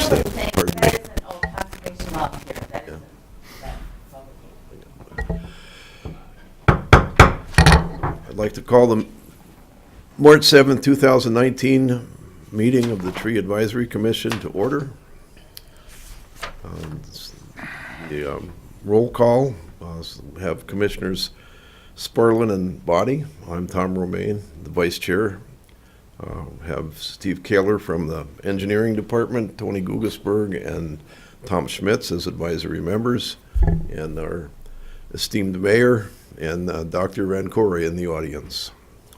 finish that. Pardon me. Conservation law here, that isn't, that publication. I'd like to call the March 7th, 2019 meeting of the Tree Advisory Commission to order. The roll call, have Commissioners Sparlin and Body. I'm Tom Romaine, the Vice Chair. Have Steve Kaler from the Engineering Department, Tony Gugesberg, and Tom Schmitz as advisory members, and our esteemed mayor and Dr. Rancouri in the audience.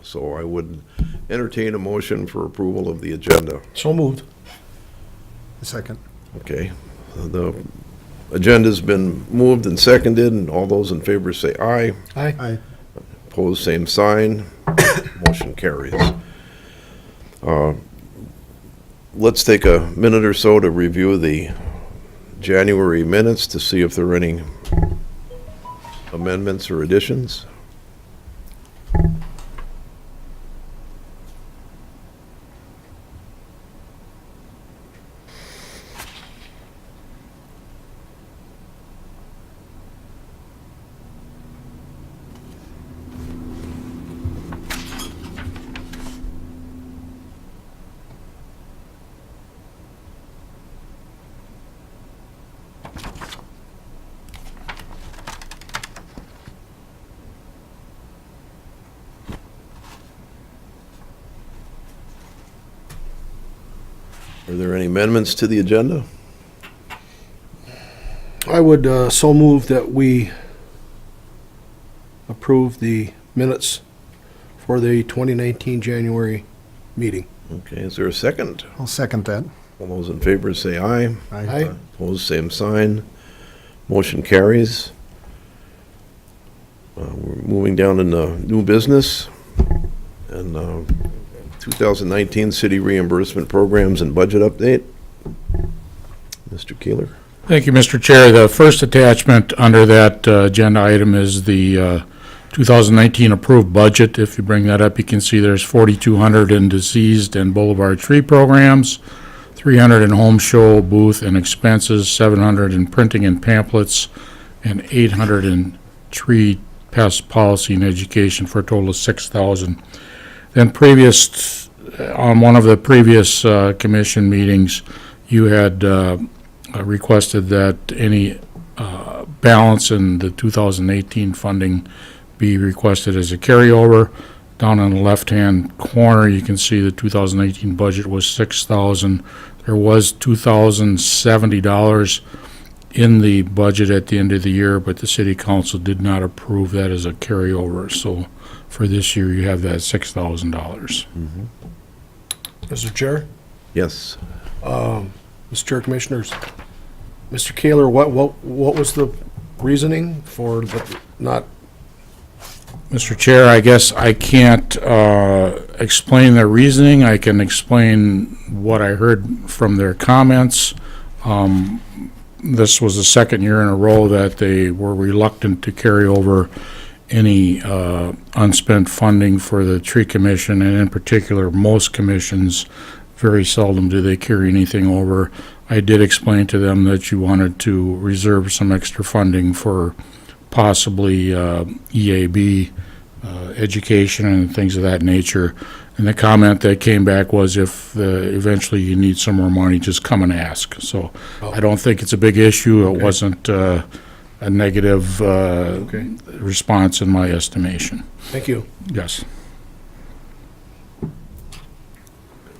So I would entertain a motion for approval of the agenda. So moved. Second. Okay. The agenda's been moved and seconded, and all those in favor say aye. Aye. Opposed, same sign. Motion carries. Let's take a minute or so to review the January minutes to see if there are any amendments or additions. Are there any amendments to the agenda? I would so move that we approve the minutes for the 2019 January meeting. Okay, is there a second? I'll second that. All those in favor say aye. Aye. Opposed, same sign. Motion carries. We're moving down into new business and 2019 city reimbursement programs and budget update. Mr. Keeler. Thank you, Mr. Chair. The first attachment under that agenda item is the 2019 approved budget. If you bring that up, you can see there's 4,200 in diseased and boulevard tree programs, 300 in home show, booth, and expenses, 700 in printing and pamphlets, and 800 in tree pest policy and education for a total of 6,000. Then on one of the previous commission meetings, you had requested that any balance in the 2018 funding be requested as a carryover. Down on the left-hand corner, you can see the 2018 budget was $6,000. There was $2,070 in the budget at the end of the year, but the city council did not approve that as a carryover. So for this year, you have that $6,000. Mr. Chair, Yes. Mr. Chair, Commissioners, Mr. Kaler, what was the reasoning for the not? Mr. Chair, I guess I can't explain their reasoning. I can explain what I heard from their comments. This was the second year in a row that they were reluctant to carry over any unspent funding for the tree commission, and in particular, most commissions, very seldom do they carry anything over. I did explain to them that you wanted to reserve some extra funding for possibly EAB education and things of that nature. And the comment that came back was if eventually you need some more money, just come and ask. So I don't think it's a big issue. It wasn't a negative response in my estimation. Thank you. Yes.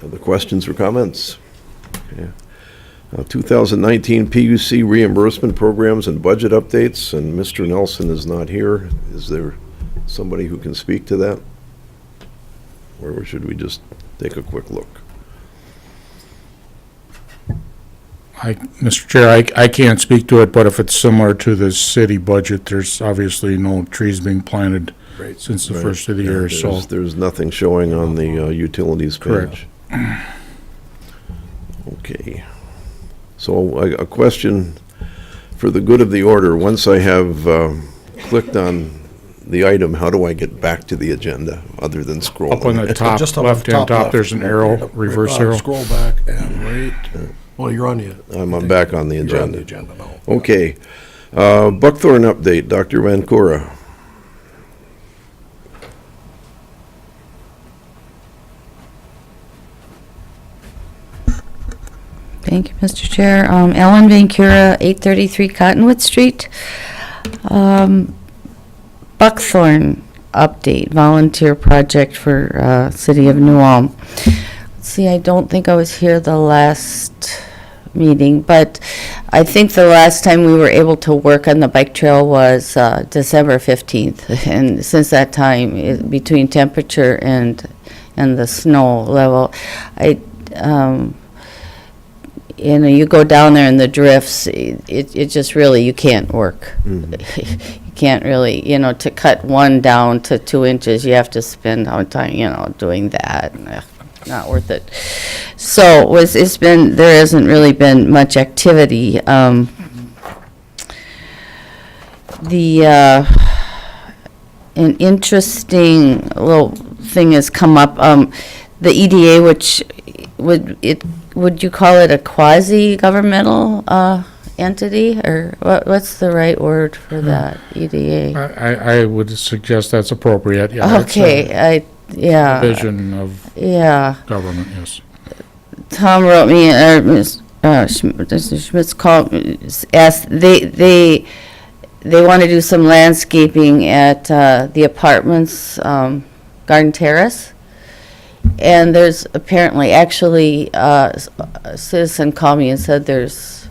Other questions or comments? Okay. 2019 PUC reimbursement programs and budget updates, and Mr. Nelson is not here. Is there somebody who can speak to that? Or should we just take a quick look? Mr. Chair, I can't speak to it, but if it's similar to the city budget, there's obviously no trees being planted Great. since the Right. first of the year, so. There's nothing showing on the utilities page. Correct. Okay. So a question for the good of the order. Once I have clicked on the item, how do I get back to the agenda other than scrolling? Up on the top, Just up on the left-hand top, left. there's an arrow, reverse arrow. Scroll back and right. Well, you're on the. I'm back on the You're on the agenda. agenda now. Okay. Buckthorn update, Dr. Vancouver. Thank you, Mr. Chair. Ellen Vancura, 833 Cottonwood Street. Buckthorn update, volunteer project for City of New Ulm. See, I don't think I was here the last meeting, but I think the last time we were able to work on the bike trail was December 15th. And since that time, between temperature and the snow level, you go down there in the drifts, it just really, you can't work. You can't really, to cut one down to 2 inches, you have to spend all time, doing that. Not worth it. So there hasn't really been much activity. An interesting little thing has come up. The EDA, which would you call it a quasi-governmental entity, or what's the right word for that, EDA? I would suggest that's appropriate, yeah. It's a Okay, yeah. Division of Yeah. government, yes. Tom wrote me, Mr. Schmitz asked, they want to do some landscaping at the apartments, Garden Terrace. And there's apparently, actually, a citizen called me and said there's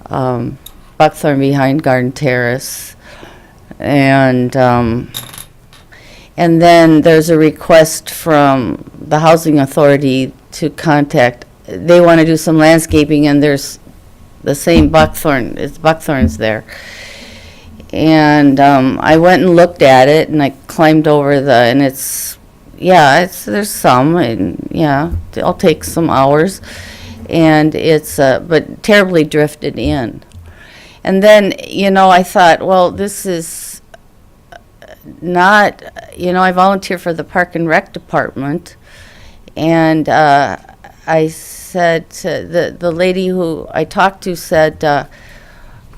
buckthorn behind Garden Terrace. And then there's a request from the Housing Authority to contact, they want to do some landscaping, and there's the same buckthorn, it's buckthorns there. And I went and looked at it, and I climbed over and there's some, and it'll take some hours. And it's, but terribly drifted in. And then, I thought, well, this is not, I volunteer for the Park and Rec Department, and I said to the lady who I talked to said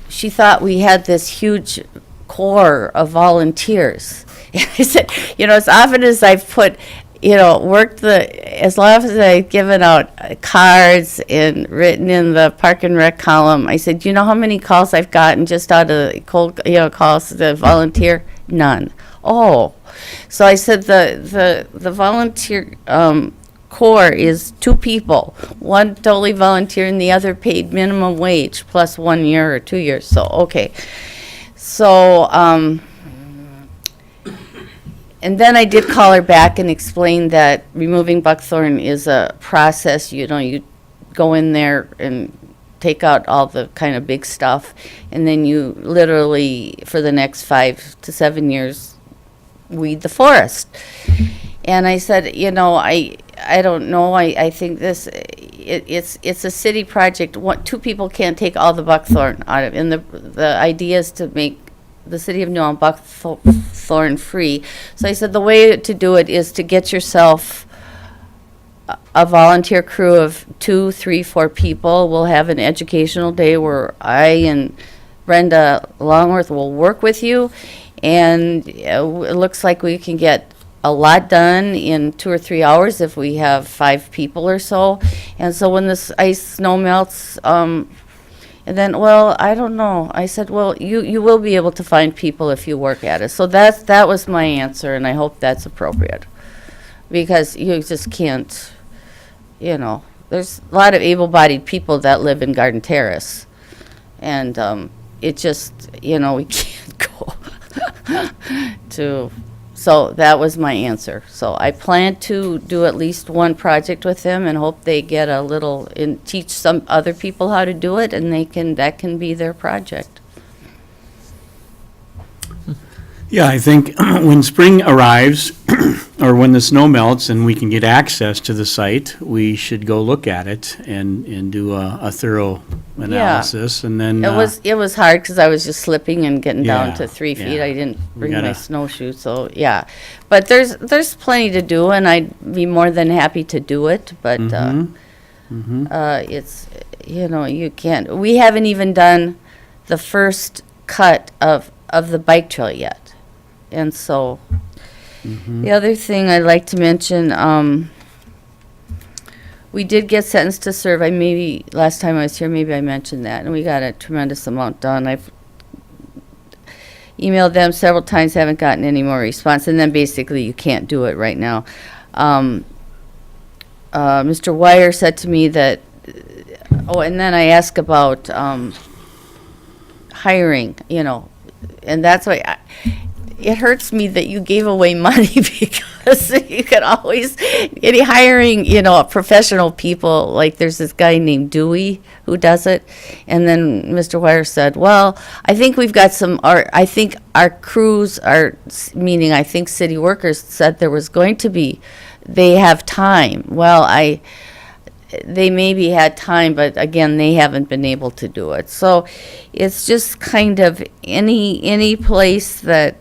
she thought we had this huge corps of volunteers. And I said, as often as I've put, as long as I've given out cards and written in the Park and Rec column, I said, you know how many calls I've gotten just out of cold, calls to volunteer? None. Oh, so I said the volunteer corps is 2 people, one totally volunteer and the other paid minimum wage plus 1 year or 2 years. So okay, so and then I did call her back and explain that removing buckthorn is a process. You go in there and take out all the kind of big stuff, and then you literally, for the next 5 to 7 years, weed the forest. And I said, I don't know. I think it's a city project. 2 people can't take all the buckthorn out of it. And the idea is to make the city of New Ulm buckthorn free. So I said the way to do it is to get yourself a volunteer crew of 2, 3, 4 people. We'll have an educational day where I and Brenda Longworth will work with you, and it looks like we can get a lot done in 2 or 3 hours if we have 5 people or so. And so when this snow melts, and then, well, I don't know. I said, well, you will be able to find people if you work at it. So that was my answer, and I hope that's appropriate. Because you just can't, there's a lot of able-bodied people that live in Garden Terrace. And it just, we can't go to, so that was my answer. So I plan to do at least one project with them and hope they get a little, and teach some other people how to do it, and that can be their project. Yeah, I think when spring arrives, or when the snow melts and we can get access to the site, we should go look at it and do a thorough analysis, and then. It was hard because I was just slipping and getting down to 3 feet. yeah. I didn't bring gotta- my snowshoe, so yeah. But there's plenty to do, and I'd be more than happy to do it. But It's, you can't, we haven't even done the first cut of the bike trail yet. And so, the other thing I'd like to mention, we did get sentenced to serve. Maybe last time I was here, maybe I mentioned that, and we got a tremendous amount done. I've emailed them several times, haven't gotten any more response, and then basically you can't do it right now. Mr. Wire said to me that, and then I asked about hiring, and that's why it hurts me that you gave away money because you can always, any hiring, professional people, like there's this guy named Dewey who does it. And then Mr. Wire said, well, I think we've got I think our crews are, meaning I think city workers said there was going to be, they have time. Well, they maybe had time, but again, they haven't been able to do it. So it's just kind of any place that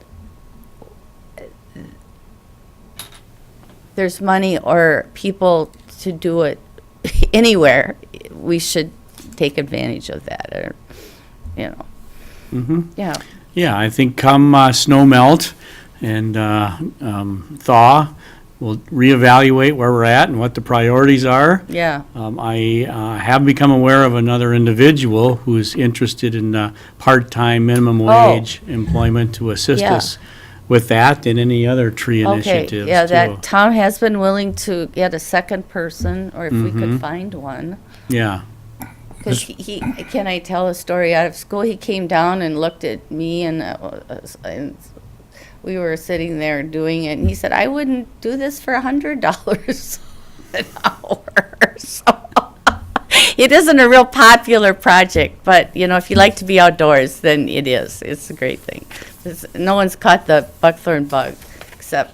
there's money or people to do it anywhere, we should take advantage of that, or, yeah. Yeah, I think come snow melt and thaw, we'll reevaluate where we're at and what the priorities are. Yeah, I have become aware of another individual who's interested in part-time minimum wage employment to assist Yeah. us with that and any other tree okay, initiatives. yeah, too. that Tom has been willing to get a second person, or if we could find one. Yeah, Because can I tell a story out of school? He came down and looked at me, and we were sitting there doing it, and he said, I wouldn't do this for $100 an hour. So it isn't a real popular project, but, if you like to be outdoors, then it is. It's a great thing. No one's caught the buckthorn bug except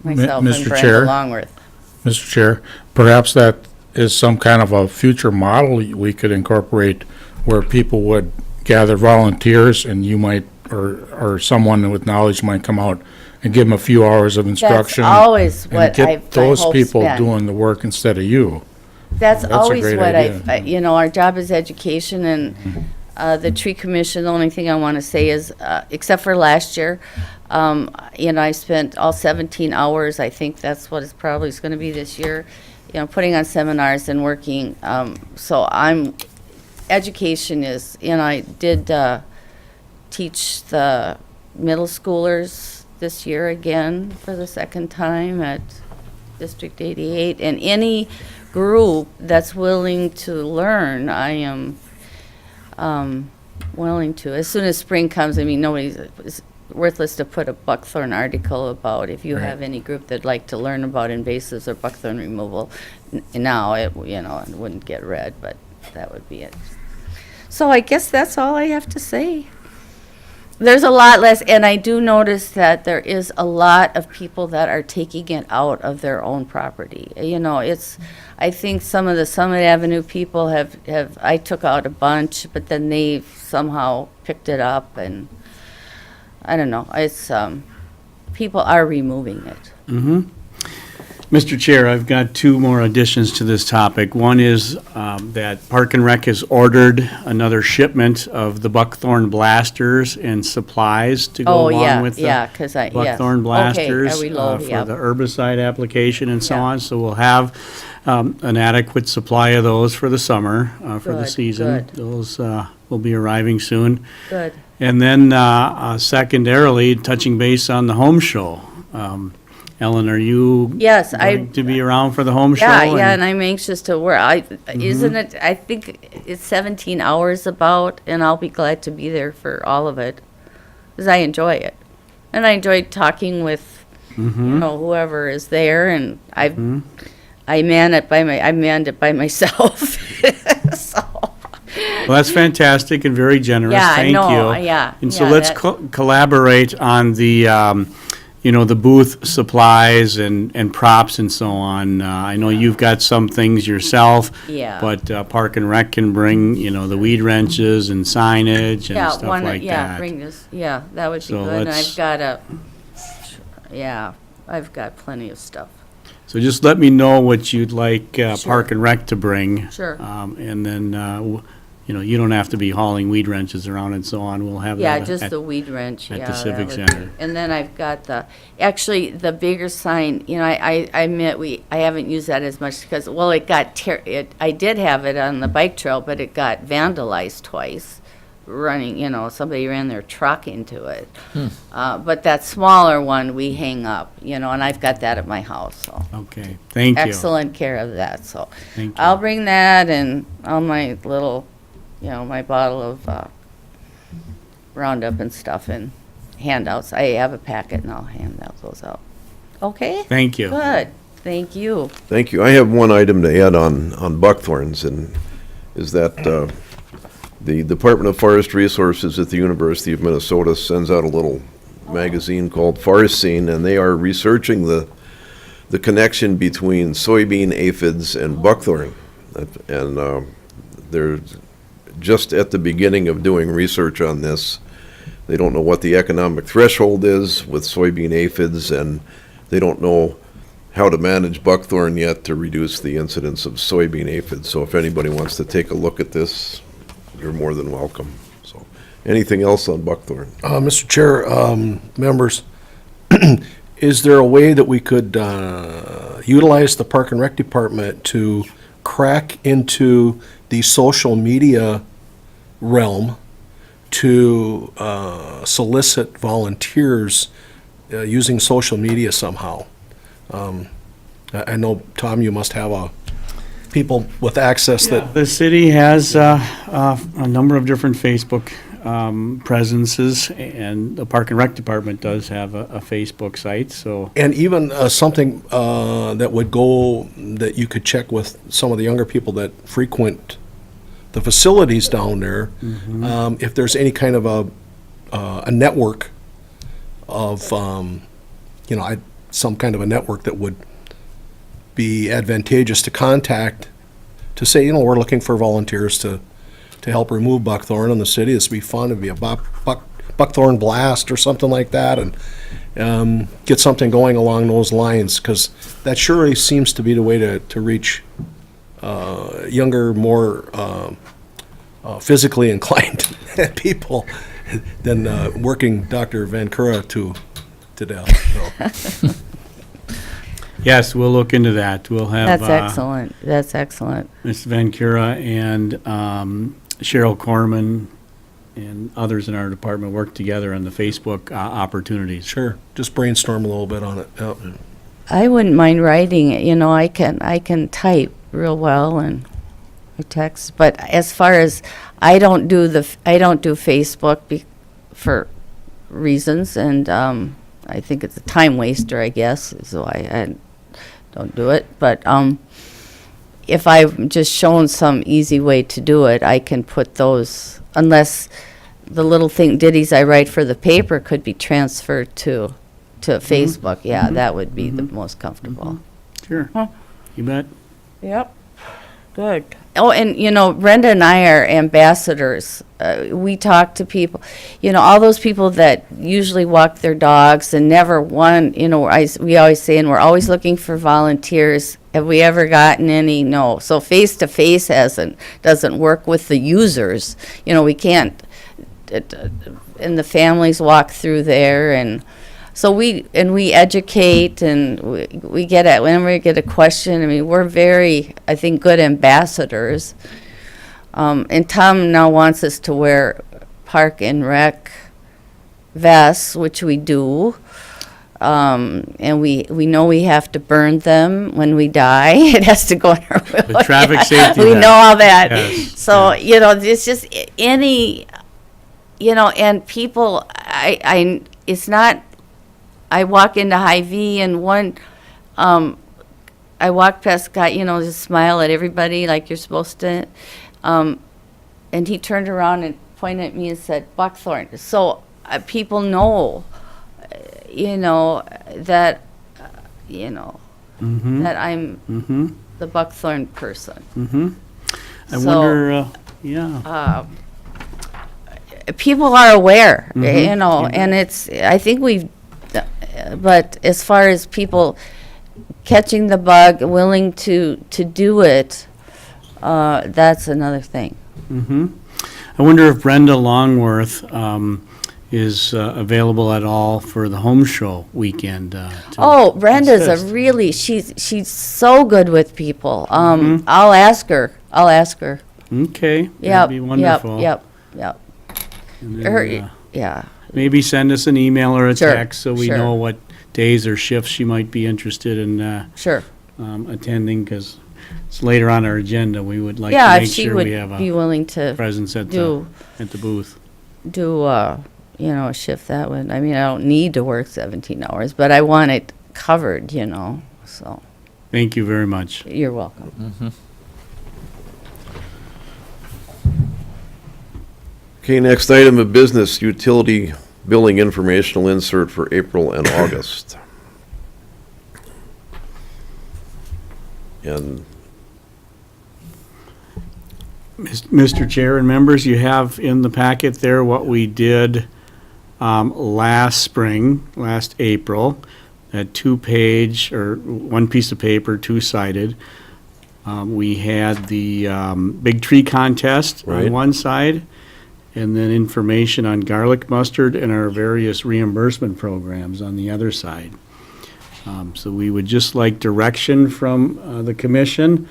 myself and Mr. Brenda Chair? Longworth. Mr. Chair, perhaps that is some kind of a future model we could incorporate where people would gather volunteers and you might, or someone with knowledge might come out and give them a few hours of instruction. That's always what And I've, get those people been. doing the work instead of you. That's That's a always great what idea. our job is education, and the tree commission, the only thing I want to say is, except for last year, I spent all 17 hours, I think that's what it's probably is going to be this year, putting on seminars and working. So education is, I did teach the middle schoolers this year again for the second time at District 88, and any group that's willing to learn, I am willing to. As soon as spring comes, it's worthless to put a buckthorn article about if you have any group that'd like to learn about invasives or buckthorn removal. Now, it wouldn't get read, but that would be it. So I guess that's all I have to say. There's a lot less, and I do notice that there is a lot of people that are taking it out of their own property. I think some of the Summit Avenue people I took out a bunch, but then they somehow picked it up, and I don't know, it's, people are removing it. Mr. Chair, I've got two more additions to this topic. One is that Park and Rec has ordered another shipment of the buckthorn blasters and supplies to go along with the buckthorn blasters we low? for Yeah. the herbicide application and so Yeah. on. So we'll have an adequate supply of those for the summer, for the Good, season. good. Those will be arriving soon. Good. And then secondarily, touching base on the home show. Ellen, are you Yes, going to be around for the home show? Yeah, and I'm anxious to work. Isn't it, I think it's 17 hours about, and I'll be glad to be there for all of it, because I enjoy it. And I enjoy talking with, whoever is there, and I manned it by myself, so. Well, that's fantastic and very generous. Yeah, Thank no, you. yeah, And so yeah, let's that- collaborate on the, the booth supplies and props and so on. I know you've got some things yourself. Yeah. But Park and Rec can bring, the weed wrenches and signage and stuff like that. bring this, that would be So good, and let's- I've got plenty of stuff. So just let me know what you'd like Sure. Park and Rec to bring. Sure. And then, you don't have to be hauling weed wrenches around and so on. We'll have Yeah, that just at- the weed wrench, at yeah. the that Civic would Center. be- And then I've got actually, the bigger sign, I admit, I haven't used that as much because, well, it got, I did have it on the bike trail, but it got vandalized twice, running, somebody ran their truck into it. But that smaller one, we hang up, and I've got that at my house, so. Okay, thank you. Excellent care of that, so. Thank you. I'll bring that and all my little, my bottle of Roundup and stuff and handouts. I have a packet and I'll hand those out. Okay? Thank you. Good. Thank you. Thank you. I have one item to add on buckthorns, and is that the Department of Forest Resources at the University of Minnesota sends out a little magazine called Forest Scene, and they are researching the connection between soybean aphids and buckthorn. And they're just at the beginning of doing research on this. They don't know what the economic threshold is with soybean aphids, and they don't know how to manage buckthorn yet to reduce the incidence of soybean aphids. So if anybody wants to take a look at this, you're more than welcome. So, anything else on buckthorn? Mr. Chair, members, is there a way that we could utilize the Park and Rec Department to crack into the social media realm to solicit volunteers using social media somehow? I know, Tom, you must have people with access that, The city has a number of different Facebook presences, and the Park and Rec Department does have a Facebook site, so. and even something that would go, that you could check with some of the younger people that frequent the facilities down there, if there's any kind of a network of, some kind of a network that would be advantageous to contact, to say, we're looking for volunteers to help remove buckthorn in the city. This would be fun. It'd be a buckthorn blast or something like that, and get something going along those lines, because that surely seems to be the way to reach younger, more physically inclined people than working Dr. Vancura to death. So. Yes, we'll look into that. We'll have. That's excellent. That's excellent. Ms. Vancura and Cheryl Corman and others in our department work together on the Facebook opportunities. Sure, just brainstorm a little bit on it. Yep. I wouldn't mind writing it, I can type real well and I text, but as far as, I don't do Facebook for reasons, and I think it's a time waster, I guess, is why I don't do it. But if I've just shown some easy way to do it, I can put those, unless the little ditties I write for the paper could be transferred to Facebook. Yeah, that would be the most comfortable. Sure. You bet. Yep. Good. Oh, and Brenda and I are ambassadors. We talk to people, all those people that usually walk their dogs and never won, we always say, and we're always looking for volunteers. Have we ever gotten any? No. So face-to-face doesn't work with the users. We can't, and the families walk through there, and so we educate, and we get at, whenever we get a question, we're very, I think, good ambassadors. And Tom now wants us to wear Park and Rec vests, which we do. And we know we have to burn them when we die. It has to go in our will. The traffic safety We vest. know all that. Yes, So, it's just any, and people, it's not, I walk into Hy-Vee and I walked past guy, just smile at everybody like you're supposed to. And he turned around and pointed at me and said, Buckthorn. So people know, that, that I'm the Buckthorn person. I So- wonder, yeah. People are aware, and I think but as far as people catching the bug, willing to do it, that's another thing. I wonder if Brenda Longworth is available at all for the home show weekend. Oh, Brenda's assist. she's so good with people. I'll ask her. Okay, Yep, that'd be wonderful. Yep. And Her, then, yeah. maybe send us an email or a Sure, text so we sure. know what days or shifts she might be interested in Sure. attending, because it's later on our agenda. We would like Yeah, to if make she sure would we have be a willing to presence at do the booth. a shift that would, I mean, I don't need to work 17 hours, but I want it covered, so Thank you very much. you're welcome. Okay, next item of business, utility billing informational insert for April and August. And Mr. Chair and members, you have in the packet there what we did last spring, last April, that two-page, or one piece of paper, two-sided. We had the Big Tree Contest Right. on one side, and then information on garlic mustard and our various reimbursement programs on the other side. So we would just like direction from the commission,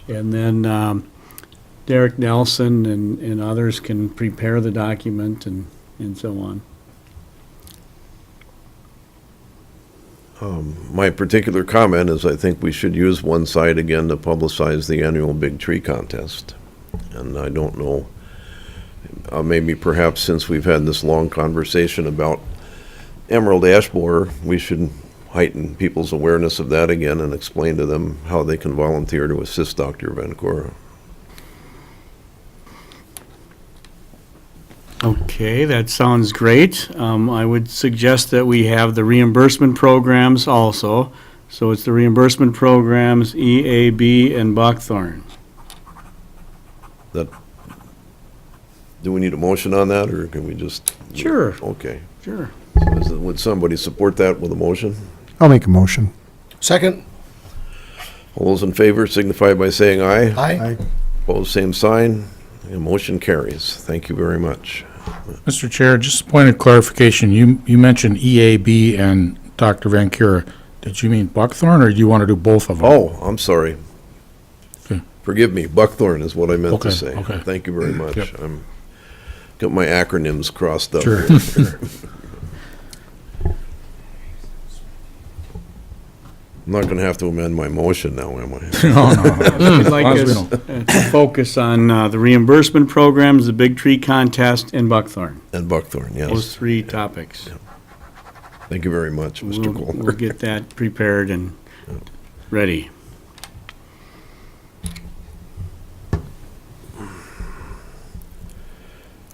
and then Derek Nelson and others can prepare the document and so on. my particular comment is I think we should use one side again to publicize the annual Big Tree Contest. And I don't know, maybe perhaps since we've had this long conversation about emerald ash borer, we should heighten people's awareness of that again and explain to them how they can volunteer to assist Dr. Vancora. Okay, that sounds great. I would suggest that we have the reimbursement programs also. So it's the reimbursement programs, EAB and Buckthorn. Do we need a motion on that, or can we just? Sure. Okay. Sure. Would somebody support that with a motion? I'll make a motion. Second? All those in favor signify by saying aye. Aye. Opposed, same sign. The motion carries. Thank you very much. Mr. Chair, just a point of clarification. You mentioned EAB and Dr. Vancura. Did you mean Buckthorn, or do you want to do both of them? Oh, I'm sorry. Okay. Forgive me, Buckthorn is what I meant to Okay, say. okay. Thank you very much. Yep. I'm got my acronyms crossed up. Sure. here. I'm not gonna have to amend my motion now, am I? No, no. I'd like As long as we us don't. to focus on the reimbursement programs, the Big Tree Contest, and Buckthorn. And Buckthorn, Those yes. three topics. Thank you very much, Mr. We'll Kohler. get that prepared and ready.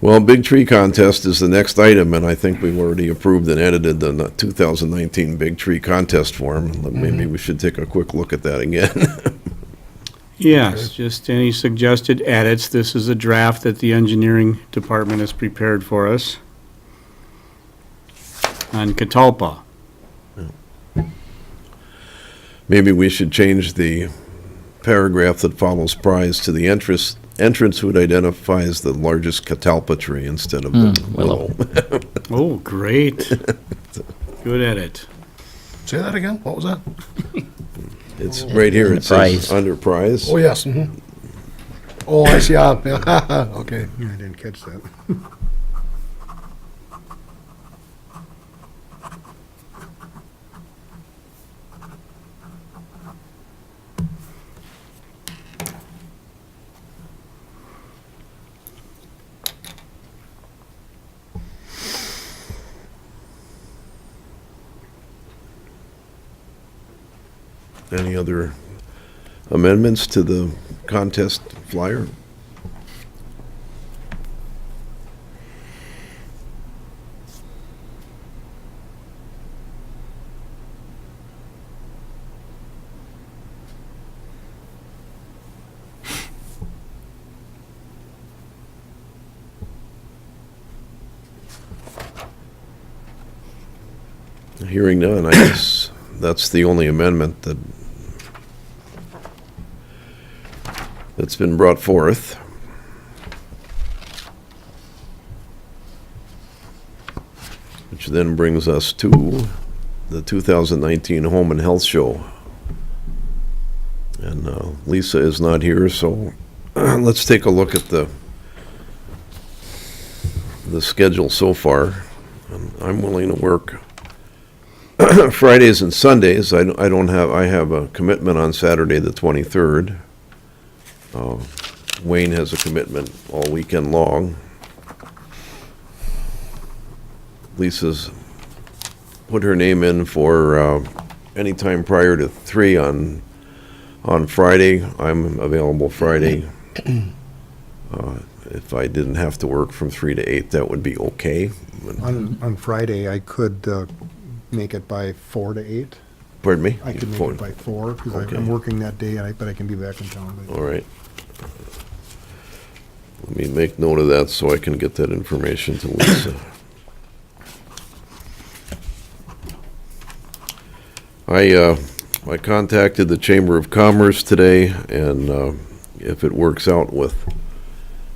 Well, Big Tree Contest is the next item, and I think we've already approved and edited the 2019 Big Tree Contest form. Maybe we should take a quick look at that again. Yes, just any suggested edits. This is a draft that the engineering department has prepared for us on Catalpa. Maybe we should change the paragraph that follows prize to the entrance would identifies the largest catalpa tree instead of the willow. Oh, great. Good edit. Say that again? What was that? It's right here, it says under prize. Oh, yes. Oh, I see. Yeah. Okay. I didn't catch that. Any other amendments to the contest flyer? Hearing none, I guess that's the only amendment that that's been brought forth. Which then brings us to the 2019 Home and Health Show. And Lisa is not here, so let's take a look at the schedule so far. And I'm willing to work Fridays and Sundays. I have a commitment on Saturday the 23rd. Wayne has a commitment all weekend long. Lisa's put her name in for any time prior to 3 on Friday. I'm available Friday. If I didn't have to work from 3 to 8, that would be okay. On Friday, I could make it by 4 to 8. Pardon me? I could make it by 4, because Okay. I'm working that day, but I can be back in town. All right. Let me make note of that so I can get that information to Lisa. I contacted the Chamber of Commerce today, and if it works out with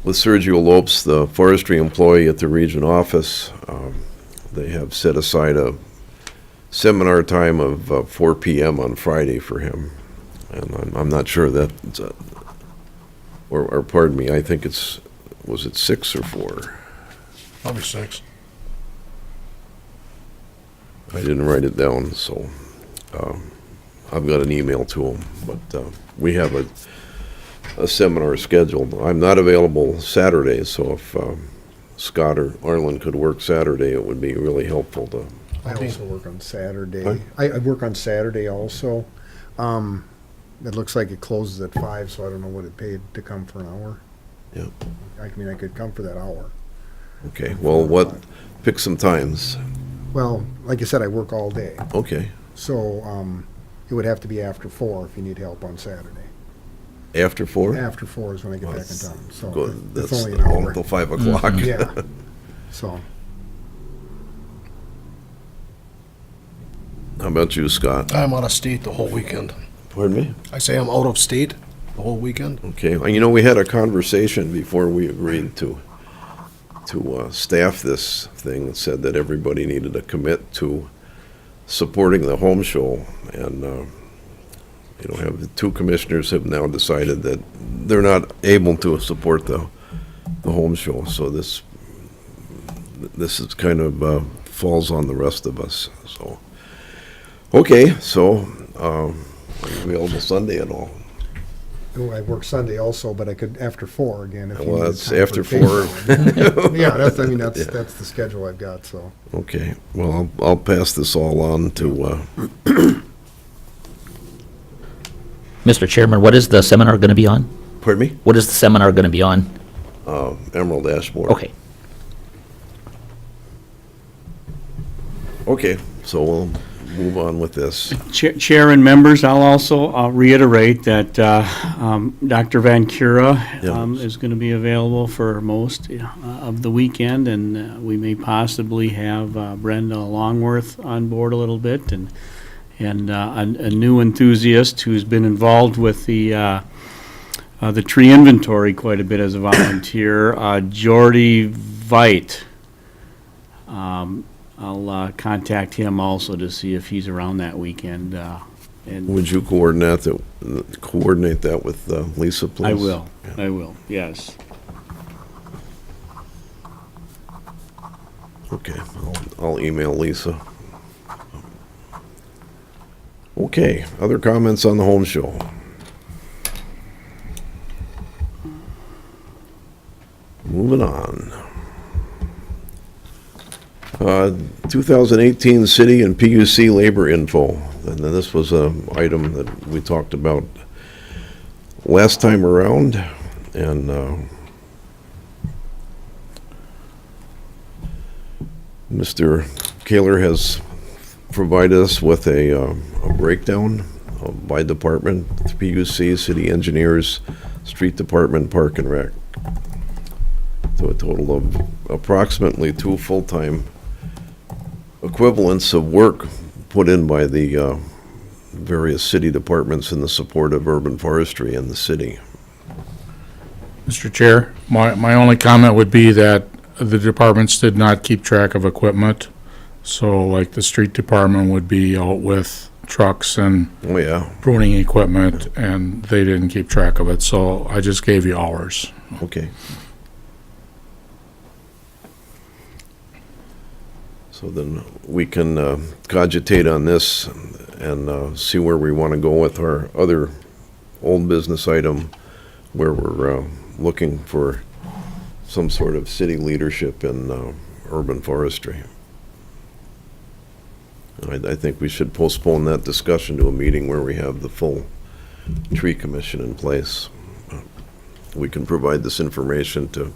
Sergio Lopes, the forestry employee at the region office, they have set aside a seminar time of 4 p.m. on Friday for him. And I'm not sure that, or pardon me, I think was it 6 or 4? Probably 6. I didn't write it down, so I've got an email to him. But we have a seminar scheduled. I'm not available Saturday, so if Scott or Arlen could work Saturday, it would be really helpful to. I also work on Saturday. Huh? I work on Saturday also. It looks like it closes at 5, so I don't know what it paid to come for an hour. Yeah. I mean, I could come for that hour. Okay, well, pick some times. Well, like I said, I work all day, Okay, so it would have to be after 4 if you need help on Saturday. after 4? After 4 is when I get back in town, so Good, it's that's only an hour. until 5 o'clock. Yeah, so. How about you, Scott? I'm out of state the whole weekend. Pardon me? I say I'm out of state the whole weekend. Okay, well, we had a conversation before we agreed to staff this thing that said that everybody needed to commit to supporting the home show. And, the 2 commissioners have now decided that they're not able to support the home show. So this is kind of falls on the rest of us, so. Okay, so, are you available Sunday at all? Oh, I work Sunday also, but I could after 4 again. If you Well, needed that's time for after FaceTime. 4. Yeah, that's Yeah. that's the schedule I've got, so. Okay, well, I'll pass this all on to, Mr. Chairman, what is the seminar going to be on? pardon me? What is the seminar going to be on? Emerald Ash Borer. Okay. Okay, so we'll move on with this. Chair and members, I'll also reiterate that Dr. Van Cura is going to be available for most of the weekend, and we may possibly have Brenda Longworth on board a little bit, and a new enthusiast who's been involved with the tree inventory quite a bit as a volunteer, Jordy Veit. I'll contact him also to see if he's around that weekend. And Would you coordinate that with Lisa, please? I will, yes. Okay, I'll email Lisa. Okay, other comments on the home show? Moving on. 2018 city and PUC labor info. And then this was an item that we talked about last time around. And Mr. Kaler has provided us with a breakdown by department, PUC, city engineers, street department, park and rec. So a total of approximately 2 full-time equivalents of work put in by the various city departments in the support of urban forestry in the city. Mr. Chair, my only comment would be that the departments did not keep track of equipment. So like the street department would be out with trucks and Oh, yeah, pruning equipment, and they didn't keep track of it, so I just gave you ours. okay. So then we can cogitate on this and see where we want to go with our other old business item where we're looking for some sort of city leadership in urban forestry. I think we should postpone that discussion to a meeting where we have the full tree commission in place. We can provide this information to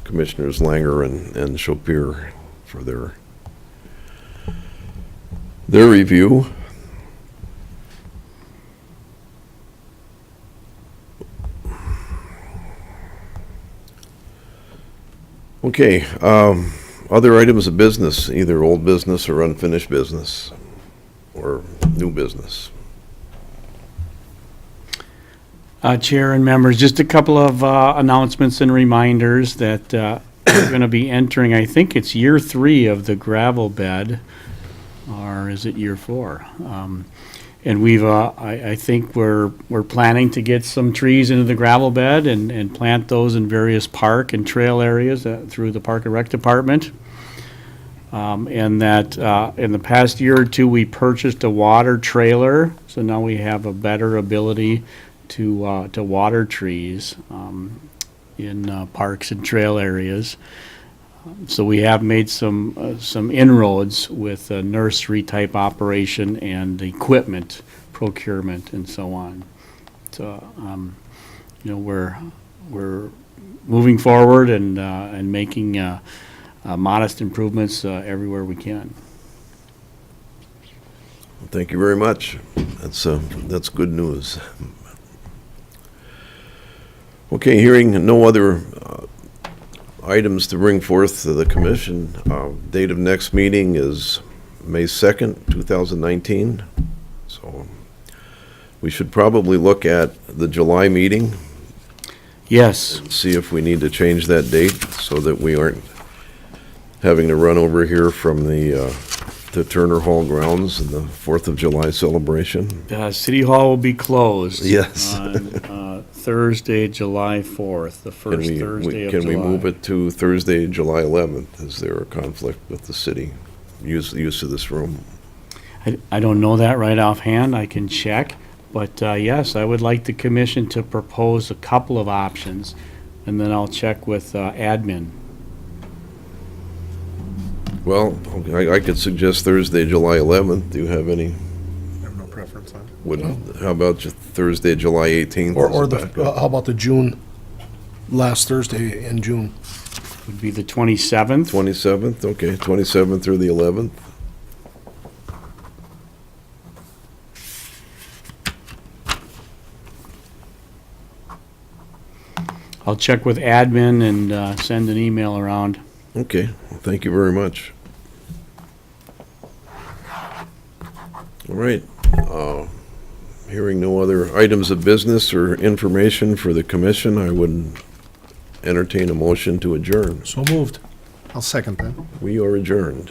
Commissioners Langer and Chopir for their review. Okay, other items of business, either old business or unfinished business, or new business. Chair and members, just a couple of announcements and reminders that we're going to be entering, I think it's year 3 of the gravel bed, or is it year 4? And we've, I think we're planning to get some trees into the gravel bed and plant those in various park and trail areas through the Park and Rec Department. And that in the past year or two, we purchased a water trailer, so now we have a better ability to water trees in parks and trail areas. So we have made some inroads with a nursery-type operation and equipment procurement and so on. So, we're moving forward and making modest improvements everywhere we can. Thank you very much. That's good news. Okay, hearing no other items to bring forth to the commission, date of next meeting is May 2nd, 2019. So we should probably look at the July meeting, Yes, see if we need to change that date so that we aren't having to run over here from the Turner Hall grounds and the 4th of July celebration. City Hall will be closed. Yes. On Thursday, July 4th, the first Thursday of July. Can we move it to Thursday, July 11th? Is there a conflict with the city use of this room? I don't know that right offhand, I can check, but yes, I would like the commission to propose a couple of options, and then I'll check with admin. Well, I could suggest Thursday, July 11th. Do you have any? I have no preference on it. How about just Thursday, July 18th? Or as a backup? how about the June, last Thursday in June? Would be the 27th. 27th, okay, 27th through the 11th. I'll check with admin and send an email around. Okay, well, thank you very much. All right, hearing no other items of business or information for the commission, I would entertain a motion to adjourn. So moved. I'll second that. We are adjourned.